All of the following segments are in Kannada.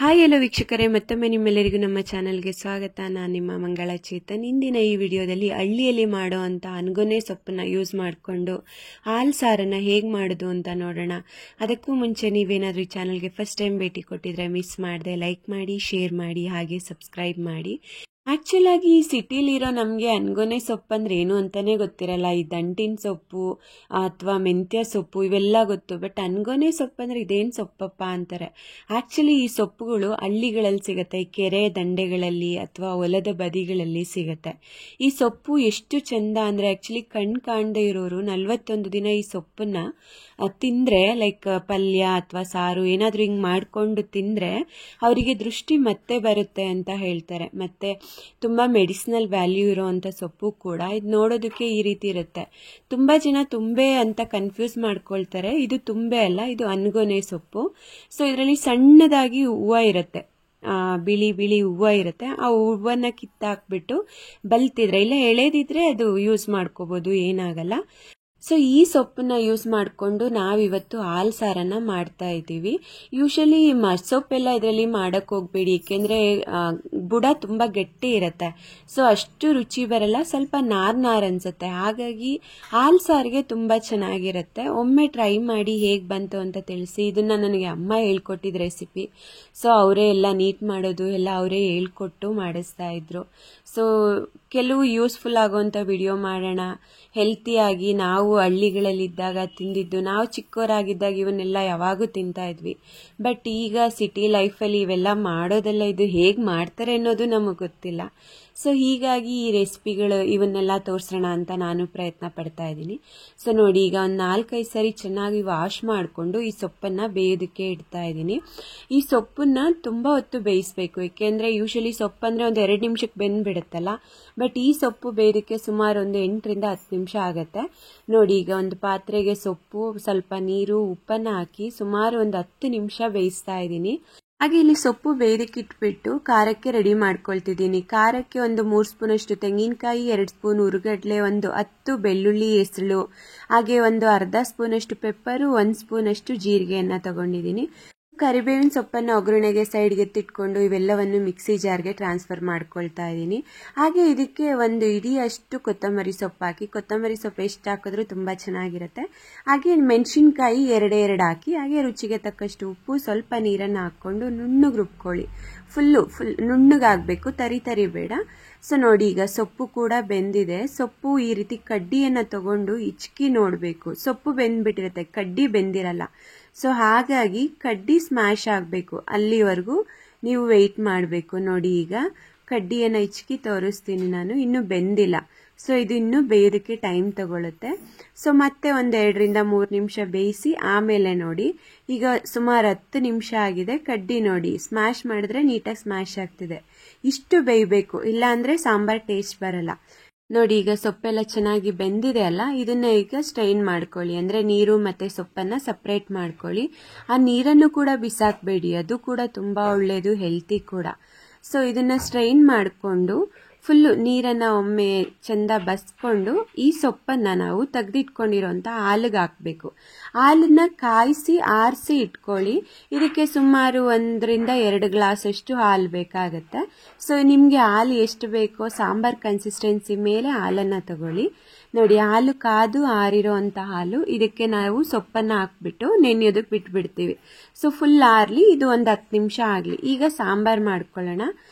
ಹಾಯ್ ಹಲೋ ವೀಕ್ಷಕರೇ, ಮತ್ತೊಮ್ಮೆ ನಿಮ್ಮೆಲ್ಲರಿಗೂ ನಮ್ಮ ಚಾನಲ್ಗೆ ಸ್ವಾಗತ. ನಾನು ನಿಮ್ಮ ಮಂಗಳ ಚೇತನ್. ಇಂದಿನ ಈ ವಿಡಿಯೋದಲ್ಲಿ ಹಳ್ಳಿಯಲ್ಲಿ ಮಾಡೋ ಅಂಥ ಅನ್ಗೊನೆ ಸೊಪ್ಪನ್ನ ಯೂಸ್ ಮಾಡಿಕೊಂಡು ಹಾಲು ಸಾರನ್ನು ಹೇಗೆ ಮಾಡೋದು ಅಂತ ನೋಡೋಣ. ಅದಕ್ಕೂ ಮುಂಚೆ ನೀವೇನಾದರೂ ಈ ಚಾನಲ್ಗೆ ಫಸ್ಟ್ ಟೈಮ್ ಭೇಟಿ ಕೊಟ್ಟಿದ್ರೆ ಮಿಸ್ ಮಾಡದೆ ಲೈಕ್ ಮಾಡಿ, ಶೇರ್ ಮಾಡಿ, ಹಾಗೆ ಸಬ್ಸ್ಕ್ರೈಬ್ ಮಾಡಿ. ಆ್ಯಕ್ಚುಲಾಗಿ ಈ ಸಿಟಿಲಿರೋ ನಮಗೆ ಅನ್ಗೊನೆ ಸೊಪ್ಪು ಅಂದರೆ ಏನು ಅಂತಲೇ ಗೊತ್ತಿರಲ್ಲ. ಈ ದಂಟಿನ ಸೊಪ್ಪು ಅಥವಾ ಮೆಂತ್ಯ ಸೊಪ್ಪು ಇವೆಲ್ಲ ಗೊತ್ತು, ಬಟ್ ಅನ್ಗೊನೆ ಸೊಪ್ಪು ಅಂದರೆ ಇದೇನು ಸೊಪ್ಪಪ್ಪ ಅಂತಾರೆ. ಆ್ಯಕ್ಚುಲಿ ಈ ಸೊಪ್ಪುಗಳು ಹಳ್ಳಿಗಳಲ್ಲಿ ಸಿಗುತ್ತೆ, ಕೆರೆ ದಂಡೆಗಳಲ್ಲಿ ಅಥವಾ ಹೊಲದ ಬದಿಗಳಲ್ಲಿ ಸಿಗುತ್ತೆ. ಈ ಸೊಪ್ಪು ಎಷ್ಟು ಚೆಂದ ಅಂದರೆ ಆ್ಯಕ್ಚುಲಿ ಕಣ್ಣು ಕಾಣದೇ ಇರೋರು 41 ದಿನ ಈ ಸೊಪ್ಪನ್ನು ತಿಂದರೆ, ಲೈಕ್ ಪಲ್ಯ ಅಥವಾ ಸಾರು ಏನಾದರೂ ಹಿಂಗೆ ಮಾಡಿಕೊಂಡು ತಿಂದರೆ ಅವರಿಗೆ ದೃಷ್ಟಿ ಮತ್ತೆ ಬರುತ್ತೆ ಅಂತ ಹೇಳ್ತಾರೆ. ಮತ್ತು ತುಂಬ ಮೆಡಿಸಿನಲ್ ವ್ಯಾಲ್ಯೂ ಇರೋವಂಥ ಸೊಪ್ಪು ಕೂಡ. ಇದು ನೋಡೋದಕ್ಕೆ ಈ ರೀತಿ ಇರುತ್ತೆ. ತುಂಬ ಜನ ತುಂಬೆ ಅಂತ ಕನ್ಫ್ಯೂಸ್ ಮಾಡ್ಕೊಳ್ತಾರೆ. ಇದು ತುಂಬೆ ಅಲ್ಲ, ಇದು ಅನ್ಗೊನೆ ಸೊಪ್ಪು. ಸೊ ಇದರಲ್ಲಿ ಸಣ್ಣದಾಗಿ ಹೂವು ಇರುತ್ತೆ, ಬಿಳಿ ಬಿಳಿ ಹೂವು ಇರುತ್ತೆ. ಆ ಹೂವನ್ನು ಕಿತ್ತಾಕ್ಬಿಟ್ಟು ಬಲ್ತಿದ್ರೆ, ಇಲ್ಲ ಎಳೆದಿದ್ರೆ ಅದು ಯೂಸ್ ಮಾಡ್ಕೋಬೋದು, ಏನಾಗಲ್ಲ. ಸೊ ಈ ಸೊಪ್ಪನ್ನ ಯೂಸ್ ಮಾಡಿಕೊಂಡು ನಾವಿವತ್ತು ಹಾಲು ಸಾರನ್ನು ಮಾಡ್ತಾ ಇದ್ದೀವಿ. ಯೂಶಲಿ ಮರ್ಸೊಪ್ಪೆಲ್ಲ ಇದರಲ್ಲಿ ಮಾಡೋಕ್ಕೆ ಹೋಗಬೇಡಿ, ಏಕೆಂದರೆ ಬುಡ ತುಂಬ ಗಟ್ಟಿ ಇರುತ್ತೆ. ಸೊ ಅಷ್ಟು ರುಚಿ ಬರಲ್ಲ, ಸ್ವಲ್ಪ ನಾರು ಅನಿಸುತ್ತೆ. ಹಾಗಾಗಿ ಹಾಲು ಸಾರಿಗೆ ತುಂಬ ಚೆನ್ನಾಗಿರುತ್ತೆ. ಒಮ್ಮೆ ಟ್ರೈ ಮಾಡಿ ಹೇಗೆ ಬಂತು ಅಂತ ತಿಳಿಸಿ. ಇದನ್ನು ನನಗೆ ಅಮ್ಮ ಹೇಳ್ಕೊಟ್ಟಿದ್ದ ರೆಸಿಪಿ. ಸೊ ಅವರೇ ಎಲ್ಲ ನೀಟ್ ಮಾಡೋದು ಎಲ್ಲ ಅವರೇ ಹೇಳ್ಕೊಟ್ಟು ಮಾಡಿಸ್ತಾ ಇದ್ರು. ಸೊ ಕೆಲವು ಯೂಸ್ಫುಲ್ ಆಗೋವಂಥ ವಿಡಿಯೋ ಮಾಡೋಣ. ಹೆಲ್ತಿಯಾಗಿ ನಾವು ಹಳ್ಳಿಗಳಲ್ಲಿದ್ದಾಗ ತಿಂದಿದ್ದು, ನಾವು ಚಿಕ್ಕವರಾಗಿದ್ದಾಗ ಇವನ್ನೆಲ್ಲ ಯಾವಾಗೂ ತಿಂತಾ ಇದ್ವಿ. ಬಟ್ ಈಗ ಸಿಟಿ ಲೈಫಲ್ಲಿ ಇವೆಲ್ಲ ಮಾಡೋದೆಲ್ಲ, ಇದು ಹೇಗೆ ಮಾಡ್ತಾರೆ ಅನ್ನೋದು ನಮಗೆ ಗೊತ್ತಿಲ್ಲ. ಸೊ ಹೀಗಾಗಿ ಈ ರೆಸಿಪಿಗಳು ಇವನ್ನೆಲ್ಲ ತೋರಿಸೋಣ ಅಂತ ನಾನು ಪ್ರಯತ್ನ ಪಡ್ತಾ ಇದ್ದೀನಿ. ಸೊ ನೋಡಿ, ಈಗ ಒಂದು 4-5 ಸರಿ ಚೆನ್ನಾಗಿ ವಾಶ್ ಮಾಡಿಕೊಂಡು ಈ ಸೊಪ್ಪನ್ನು ಬೇಯೋದಕ್ಕೆ ಇಡ್ತಾ ಇದ್ದೀನಿ. ಈ ಸೊಪ್ಪನ್ನು ತುಂಬ ಹೊತ್ತು ಬೇಯಿಸಬೇಕು, ಏಕೆಂದರೆ ಯೂಶಲಿ ಸೊಪ್ಪು ಅಂದರೆ ಒಂದು 2 ನಿಮಿಷಕ್ಕೆ ಬೆಂದ್ಬಿಡುತ್ತಲ್ಲ. ಬಟ್ ಈ ಸೊಪ್ಪು ಬೇಯೋದಕ್ಕೆ ಸುಮಾರು ಒಂದು 8ರಿಂದ 10 ನಿಮಿಷ ಆಗುತ್ತೆ. ನೋಡಿ, ಈಗ ಒಂದು ಪಾತ್ರೆಗೆ ಸೊಪ್ಪು, ಸ್ವಲ್ಪ ನೀರು, ಉಪ್ಪನ್ನು ಹಾಕಿ ಸುಮಾರು ಒಂದು 10 ನಿಮಿಷ ಬೇಯಿಸ್ತಾ ಇದ್ದೀನಿ. ಹಾಗೆ ಇಲ್ಲಿ ಸೊಪ್ಪು ಬೇಯೋದಕ್ಕೆ ಇಟ್ಬಿಟ್ಟು ಖಾರಕ್ಕೆ ರೆಡಿ ಮಾಡ್ಕೊಳ್ತಿದ್ದೀನಿ. ಖಾರಕ್ಕೆ ಒಂದು 3 ಸ್ಪೂನಷ್ಟು ತೆಂಗಿನಕಾಯಿ, 2 ಸ್ಪೂನ್ ಹುರಿಗಡ್ಲೆ, ಒಂದು 10 ಬೆಳ್ಳುಳ್ಳಿ ಹೆಸಳು, ಹಾಗೆ ಒಂದು ಅರ್ಧ ಸ್ಪೂನಷ್ಟು ಪೆಪ್ಪರು, 1 ಸ್ಪೂನಷ್ಟು ಜೀರಿಗೆಯನ್ನು ತಗೊಂಡಿದ್ದೀನಿ. ಕರಿಬೇವಿನ ಸೊಪ್ಪನ್ನು ಒಗ್ಗರಣೆಗೆ ಸೈಡ್ಗೆ ಎತ್ತಿಟ್ಕೊಂಡು ಇವೆಲ್ಲವನ್ನು ಮಿಕ್ಸಿ ಜಾರ್ಗೆ ಟ್ರಾನ್ಸ್ಫರ್ ಮಾಡ್ಕೊಳ್ತಾ ಇದ್ದೀನಿ. ಹಾಗೆ ಇದಕ್ಕೆ ಒಂದು ಇಡಿಯಷ್ಟು ಕೊತ್ತಂಬರಿ ಸೊಪ್ಪು ಹಾಕಿ, ಕೊತ್ತಂಬರಿ ಸೊಪ್ಪು ಎಷ್ಟು ಹಾಕಿದ್ರೂ ತುಂಬ ಚೆನ್ನಾಗಿರುತ್ತೆ. ಹಾಗೆ ಮೆಣಸಿನ್ಕಾಯಿ 2 ಹಾಕಿ, ಹಾಗೆ ರುಚಿಗೆ ತಕ್ಕಷ್ಟು ಉಪ್ಪು, ಸ್ವಲ್ಪ ನೀರನ್ನು ಹಾಕ್ಕೊಂಡು ನುಣ್ಣಗೆ ರುಬ್ಕೊಳ್ಳಿ. ಫುಲ್ ನುಣ್ಣಗಾಗಬೇಕು, ತರಿ ಬೇಡ. ಸೊ ನೋಡಿ, ಈಗ ಸೊಪ್ಪು ಕೂಡ ಬೆಂದಿದೆ. ಸೊಪ್ಪು ಈ ರೀತಿ ಕಡ್ಡಿಯನ್ನು ತಗೊಂಡು ಇಚ್ಕಿ ನೋಡಬೇಕು. ಸೊಪ್ಪು ಬೆಂದ್ಬಿಟ್ಟಿರುತ್ತೆ, ಕಡ್ಡಿ ಬೆಂದಿರಲ್ಲ. ಸೊ ಹಾಗಾಗಿ ಕಡ್ಡಿ ಸ್ಮ್ಯಾಶ್ ಆಗಬೇಕು, ಅಲ್ಲಿವರೆಗೂ ನೀವು ವೆಯ್ಟ್ ಮಾಡಬೇಕು. ನೋಡಿ, ಈಗ ಕಡ್ಡಿಯನ್ನು ಇಚ್ಕಿ ತೋರಿಸ್ತೀನಿ ನಾನು, ಇನ್ನೂ ಬೆಂದಿಲ್ಲ. ಸೊ ಇದು ಇನ್ನೂ ಬೇಯೋದಕ್ಕೆ ಟೈಮ್ ತಗೊಳುತ್ತೆ. ಸೊ ಮತ್ತೆ ಒಂದು 2ರಿಂದ 3 ನಿಮಿಷ ಬೇಯಿಸಿ ಆಮೇಲೆ ನೋಡಿ, ಈಗ ಸುಮಾರು 10 ನಿಮಿಷ ಆಗಿದೆ. ಕಡ್ಡಿ ನೋಡಿ, ಸ್ಮ್ಯಾಶ್ ಮಾಡಿದ್ರೆ ನೀಟಾಗಿ ಸ್ಮ್ಯಾಶ್ ಆಗ್ತಿದೆ. ಇಷ್ಟು ಬೇಯಬೇಕು, ಇಲ್ಲಾಂದರೆ ಸಾಂಬಾರ್ ಟೇಸ್ಟ್ ಬರಲ್ಲ. ನೋಡಿ, ಈಗ ಸೊಪ್ಪೆಲ್ಲ ಚೆನ್ನಾಗಿ ಬೆಂದಿದೆ ಅಲ್ಲ, ಇದನ್ನ ಈಗ ಸ್ಟ್ರೈನ್ ಮಾಡ್ಕೊಳ್ಳಿ. ಅಂದರೆ ನೀರು ಮತ್ತು ಸೊಪ್ಪನ್ನು ಸಪ್ರೇಟ್ ಮಾಡ್ಕೊಳ್ಳಿ. ಆ ನೀರನ್ನು ಕೂಡ ಬಿಸಾಕಬೇಡಿ, ಅದು ಕೂಡ ತುಂಬ ಒಳ್ಳೆಯದು, ಹೆಲ್ತಿ ಕೂಡ. ಸೊ ಇದನ್ನು ಸ್ಟ್ರೈನ್ ಮಾಡಿಕೊಂಡು ಫುಲ್ಲು ನೀರನ್ನು ಒಮ್ಮೆ ಚೆಂದ ಬಸ್ಕೊಂಡು ಈ ಸೊಪ್ಪನ್ನು ನಾವು ತೆಗೆದಿಟ್ಕೊಂಡಿರೋಂಥ ಹಾಲಿಗೆ ಹಾಕಬೇಕು. ಹಾಲನ್ನು ಕಾಯಿಸಿ ಆರಿಸಿ ಇಟ್ಕೊಳ್ಳಿ. ಇದಕ್ಕೆ ಸುಮಾರು 1ರಿಂದ 2 ಗ್ಲಾಸಷ್ಟು ಹಾಲು ಬೇಕಾಗತ್ತೆ. ಸೊ ನಿಮಗೆ ಹಾಲು ಎಷ್ಟು ಬೇಕೋ ಸಾಂಬಾರ್ ಕನ್ಸಿಸ್ಟೆನ್ಸಿ ಮೇಲೆ ಹಾಲನ್ನು ತಗೊಳ್ಳಿ. ನೋಡಿ, ಹಾಲು ಕಾದು ಆರಿರೋ ಅಂಥ ಹಾಲು, ಇದಕ್ಕೆ ನಾವು ಸೊಪ್ಪನ್ನು ಹಾಕ್ಬಿಟ್ಟು ನೆನೆಯೋದಕ್ಕೆ ಬಿಟ್ಬಿಡ್ತೀವಿ. ಸೊ ಫುಲ್ ಆರಲಿ, ಇದು ಒಂದು 10 ನಿಮಿಷ ಆಗಲಿ. ಈಗ ಸಾಂಬಾರು ಮಾಡ್ಕೊಳ್ಳೋಣ.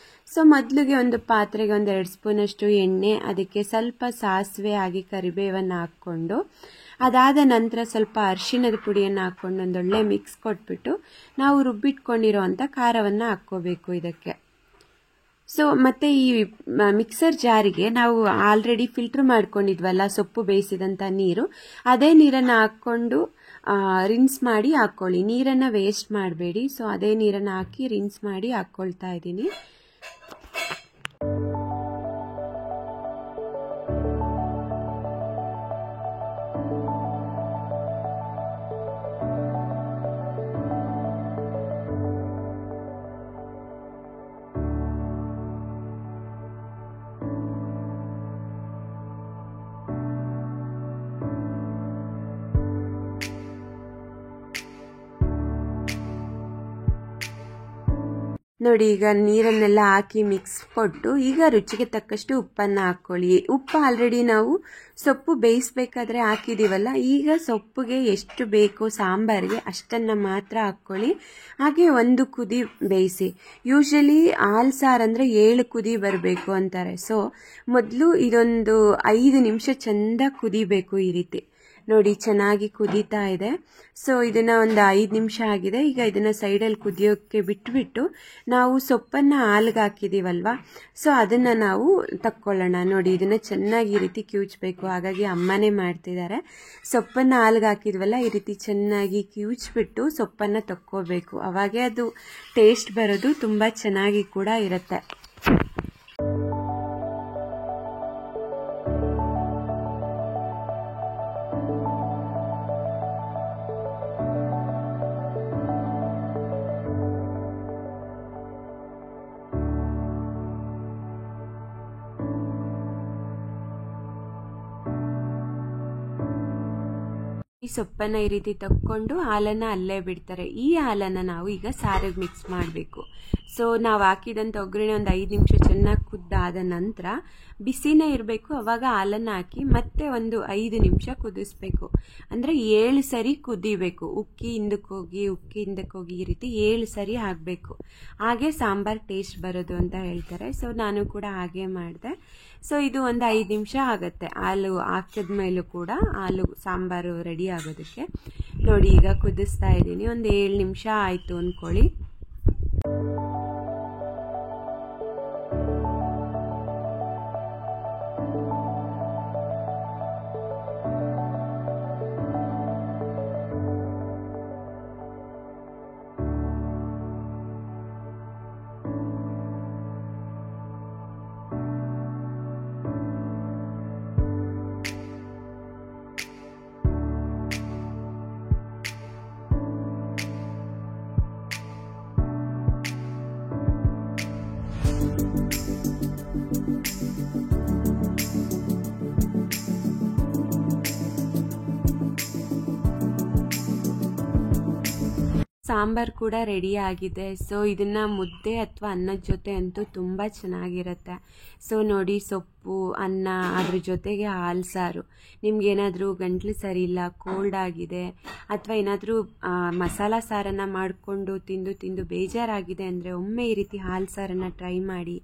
ಸೊ ಮೊದಲಿಗೆ ಒಂದು ಪಾತ್ರೆಗೆ ಒಂದು 2 ಸ್ಪೂನಷ್ಟು ಎಣ್ಣೆ, ಅದಕ್ಕೆ ಸ್ವಲ್ಪ ಸಾಸಿವೆ ಹಾಗೆ ಕರಿಬೇವನ್ನು ಹಾಕ್ಕೊಂಡು, ಅದಾದ ನಂತರ ಸ್ವಲ್ಪ ಅರಿಶಿಣದ ಪುಡಿಯನ್ನು ಹಾಕ್ಕೊಂಡು ಒಂದೊಳ್ಳೆ ಮಿಕ್ಸ್ ಕೊಟ್ಬಿಟ್ಟು ನಾವು ರುಬ್ಬಿಟ್ಕೊಂಡಿರೋ ಅಂಥ ಖಾರವನ್ನು ಹಾಕ್ಕೋಬೇಕು ಇದಕ್ಕೆ. ಸೊ ಮತ್ತೆ ಈ ಮಿಕ್ಸರ್ ಜಾರಿಗೆ ನಾವು ಆಲ್ರೆಡಿ ಫಿಲ್ಟ್ರ್ ಮಾಡ್ಕೊಂಡಿದ್ವಲ್ಲ ಸೊಪ್ಪು ಬೇಯಿಸಿದಂಥ ನೀರು, ಅದೇ ನೀರನ್ನು ಹಾಕ್ಕೊಂಡು ರಿನ್ಸ್ ಮಾಡಿ ಹಾಕ್ಕೊಳ್ಳಿ. ನೀರನ್ನು ವೇಸ್ಟ್ ಮಾಡಬೇಡಿ. ಸೊ ಅದೇ ನೀರನ್ನು ಹಾಕಿ ರಿನ್ಸ್ ಮಾಡಿ ಹಾಕ್ಕೊಳ್ತಾ ಇದ್ದೀನಿ. ನೋಡಿ ಈಗ ನೀರನ್ನೆಲ್ಲ ಹಾಕಿ ಮಿಕ್ಸ್ ಕೊಟ್ಟು ಈಗ ರುಚಿಗೆ ತಕ್ಕಷ್ಟು ಉಪ್ಪನ್ನು ಹಾಕ್ಕೊಳ್ಳಿ. ಉಪ್ಪು ಆಲ್ರೆಡಿ ನಾವು ಸೊಪ್ಪು ಬೇಯಿಸ್ಬೇಕಾದ್ರೆ ಹಾಕಿದ್ದೀವಲ್ಲ, ಈಗ ಸೊಪ್ಪಿಗೆ ಎಷ್ಟು ಬೇಕೋ ಸಾಂಬಾರಿಗೆ ಅಷ್ಟನ್ನು ಮಾತ್ರ ಹಾಕ್ಕೊಳ್ಳಿ. ಹಾಗೆ ಒಂದು ಕುದಿ ಬೇಯಿಸಿ. ಯೂಶಲಿ ಹಾಲು ಸಾರು ಅಂದರೆ 7 ಕುದಿ ಬರಬೇಕು ಅಂತಾರೆ. ಸೊ ಮೊದಲು ಇದೊಂದು 5 ನಿಮಿಷ ಚೆಂದ ಕುದಿಬೇಕು. ಈ ರೀತಿ ನೋಡಿ ಚೆನ್ನಾಗಿ ಕುದೀತಾ ಇದೆ. ಸೊ ಇದನ್ನು ಒಂದು 5 ನಿಮಿಷ ಆಗಿದೆ. ಈಗ ಇದನ್ನು ಸೈಡಲ್ಲಿ ಕುದಿಯೋಕ್ಕೆ ಬಿಟ್ಬಿಟ್ಟು ನಾವು ಸೊಪ್ಪನ್ನು ಹಾಲಿಗೆ ಹಾಕಿದ್ದೀವಲ್ವ, ಸೊ ಅದನ್ನು ನಾವು ತಕ್ಕೊಳ್ಳೋಣ. ನೋಡಿ ಇದನ್ನು ಚೆನ್ನಾಗಿ ಈ ರೀತಿ ಕಿವುಚಬೇಕು. ಹಾಗಾಗಿ ಅಮ್ಮನೇ ಮಾಡ್ತಿದ್ದಾರೆ. ಸೊಪ್ಪನ್ನು ಹಾಲಿಗೆ ಹಾಕಿದ್ವಲ್ಲ, ಈ ರೀತಿ ಚೆನ್ನಾಗಿ ಕಿವುಚ್ಬಿಟ್ಟು ಸೊಪ್ಪನ್ನು ತಕ್ಕೋಬೇಕು. ಅವಾಗೇ ಅದು ಟೇಸ್ಟ್ ಬರೋದು, ತುಂಬ ಚೆನ್ನಾಗಿ ಕೂಡ ಇರುತ್ತೆ. ಈ ಸೊಪ್ಪನ್ನು ಈ ರೀತಿ ತಕ್ಕೊಂಡು ಹಾಲನ್ನು ಅಲ್ಲೇ ಬಿಡ್ತಾರೆ. ಈ ಹಾಲನ್ನು ನಾವು ಈಗ ಸಾರಿಗೆ ಮಿಕ್ಸ್ ಮಾಡಬೇಕು. ಸೊ ನಾವು ಹಾಕಿದಂಥ ಒಗ್ಗರಣೆ ಒಂದು 5 ನಿಮಿಷ ಚೆನ್ನಾಗಿ ಕುದ್ದಾದ ನಂತರ ಬಿಸಿನೇ ಇರಬೇಕು. ಅವಾಗ ಹಾಲನ್ನು ಹಾಕಿ ಮತ್ತೆ ಒಂದು 5 ನಿಮಿಷ ಕುದಿಸ್ಬೇಕು. ಅಂದರೆ 7 ಸರಿ ಕುದಿಬೇಕು. ಉಕ್ಕಿ ಹಿಂದಕ್ಕೆ ಹೋಗಿ ಈ ರೀತಿ 7 ಸರಿ ಆಗಬೇಕು. ಹಾಗೆ ಸಾಂಬಾರು ಟೇಸ್ಟ್ ಬರೋದು ಅಂತ ಹೇಳ್ತಾರೆ. ಸೊ ನಾನು ಕೂಡ ಹಾಗೆ ಮಾಡಿದೆ. ಸೊ ಇದು ಒಂದು 5 ನಿಮಿಷ ಆಗುತ್ತೆ. ಹಾಲು ಹಾಕಿದ ಮೇಲೂ ಕೂಡ ಹಾಲು ಸಾಂಬಾರು ರೆಡಿ ಆಗೋದಕ್ಕೆ. ನೋಡಿ ಈಗ ಕುದಿಸ್ತಾ ಇದ್ದೀನಿ. ಒಂದು 7 ನಿಮಿಷ ಆಯಿತು ಅಂದ್ಕೊಳ್ಳಿ. ಸಾಂಬಾರು ಕೂಡ ರೆಡಿ ಆಗಿದೆ. ಸೊ ಇದನ್ನು ಮುದ್ದೆ ಅಥವಾ ಅನ್ನದ ಜೊತೆ ಅಂತೂ ತುಂಬ ಚೆನ್ನಾಗಿರುತ್ತೆ. ಸೊ ನೋಡಿ ಸೊಪ್ಪು, ಅನ್ನ, ಅದ್ರ ಜೊತೆಗೆ ಹಾಲು ಸಾರು. ನಿಮ್ಗೇನಾದರೂ ಗಂಟ್ಲು ಸರಿ ಇಲ್ಲ, ಕೋಲ್ಡ್ ಆಗಿದೆ, ಅಥವಾ ಏನಾದರೂ ಮಸಾಲ ಸಾರನ್ನು ಮಾಡಿಕೊಂಡು ತಿಂದು ಬೇಜಾರಾಗಿದೆ ಅಂದರೆ ಒಮ್ಮೆ ಈ ರೀತಿ ಹಾಲು ಸಾರನ್ನು ಟ್ರೈ ಮಾಡಿ.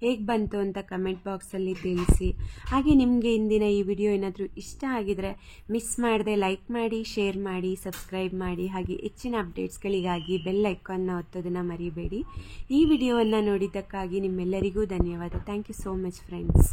ಹೇಗೆ ಬಂತು ಅಂತ ಕಮೆಂಟ್ ಬಾಕ್ಸಲ್ಲಿ ತಿಳಿಸಿ. ಹಾಗೆ ನಿಮಗೆ ಇಂದಿನ ಈ ವಿಡಿಯೋ ಏನಾದರೂ ಇಷ್ಟ ಆಗಿದರೆ ಮಿಸ್ ಮಾಡದೆ ಲೈಕ್ ಮಾಡಿ, ಶೇರ್ ಮಾಡಿ, ಸಬ್ಸ್ಕ್ರೈಬ್ ಮಾಡಿ. ಹಾಗೆ ಹೆಚ್ಚಿನ ಅಪ್ಡೇಟ್ಸ್ಗಳಿಗಾಗಿ ಬೆಲ್ ಐಕಾನ್ನ ಒತ್ತೋದನ್ನು ಮರಿಬೇಡಿ. ಈ ವಿಡಿಯೋವನ್ನು ನೋಡಿದ್ದಕ್ಕಾಗಿ ನಿಮ್ಮೆಲ್ಲರಿಗೂ ಧನ್ಯವಾದ. Thank you so much friends.